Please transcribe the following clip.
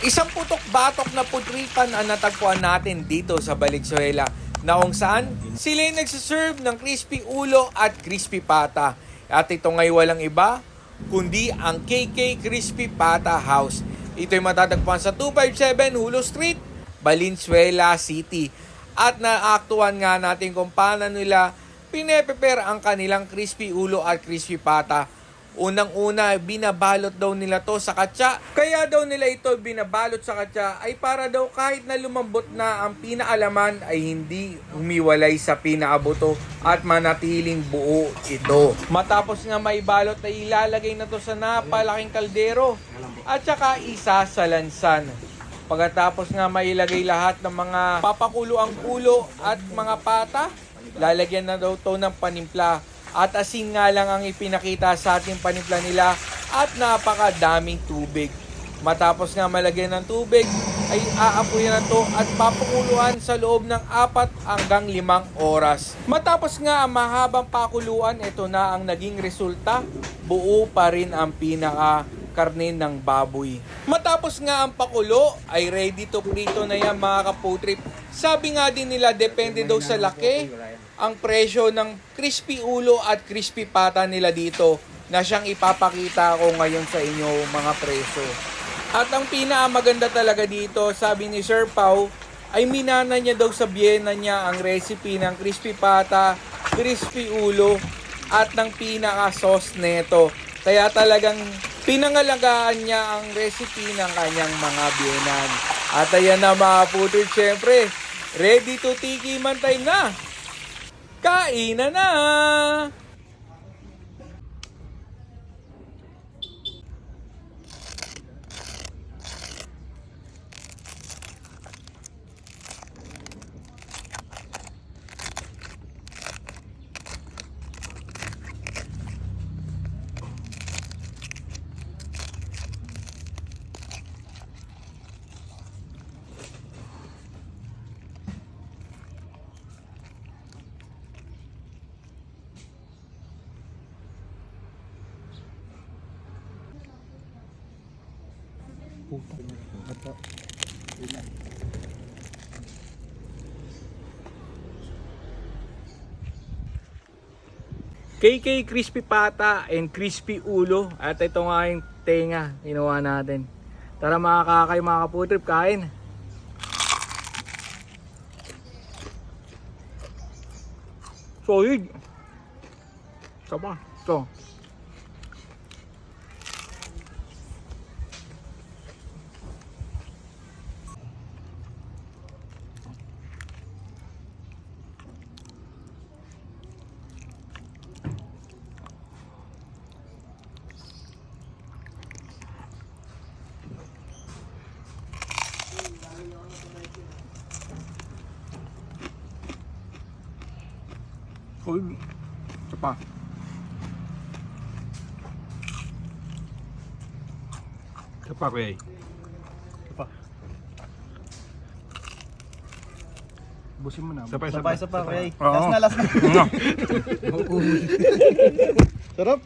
Isang putok-batok na putripan ang natagpuan natin dito sa Valenzuela na kung saan sila yung nagsaserve ng crispy ulo at crispy pata. At ito ngay walang iba kundi ang KK Crispy Pata House. Ito ay matatagpuan sa 257 Hulo Street, Valenzuela City. At naaktuhan nga natin kung paano nila pine-prepare ang kanilang crispy ulo at crispy pata. Unang-una, binabalot daw nila to sa katsa. Kaya daw nila ito binabalot sa katsa ay para daw kahit na lumambot na ang pinaalaman ay hindi humiwalay sa pinaabuto at manatiling buo ito. Matapos nga maibalot ay ilalagay na to sa napalaking kaldero at saka isa sa lansan. Pagkatapos nga mailagay lahat ng mga papakulo ang ulo at mga pata, lalagyan na daw to ng panimpla. At asin nga lang ang ipinakita sa ating panimpla nila at napakadaming tubig. Matapos nga malagyan ng tubig ay aapuyan na to at papakuluan sa loob ng 4 hanggang 5 oras. Matapos nga ang mahabang pakuluan, ito na ang naging resulta. Buo pa rin ang pinaka karne ng baboy. Matapos nga ang pakulo ay ready to prito na yan mga kaputrip. Sabi nga din nila depende daw sa laki ang presyo ng crispy ulo at crispy pata nila dito na siyang ipapakita ko ngayon sa inyo mga presyo. At ang pinakamaganda talaga dito, sabi ni Sir Pau, ay minana niya daw sa biyena niya ang recipe ng crispy pata, crispy ulo at ng pinaka-sauce neto. Kaya talagang pinangalagaan niya ang recipe ng kanyang mga biyenan. At ayan na mga putrip, syempre, ready to tiki man time na! Kainan na! KK Crispy Pata and Crispy Ulo. At ito nga yung tenga, ginawa natin. Tara mga kakay, mga kaputrip, kain. Solid. Saba. Ito. Solid. Ito pa. Ito pa, kuya. Ito pa. Busin mo na. Isa pa, kuya. Oo. Last na. Ano? Sarap.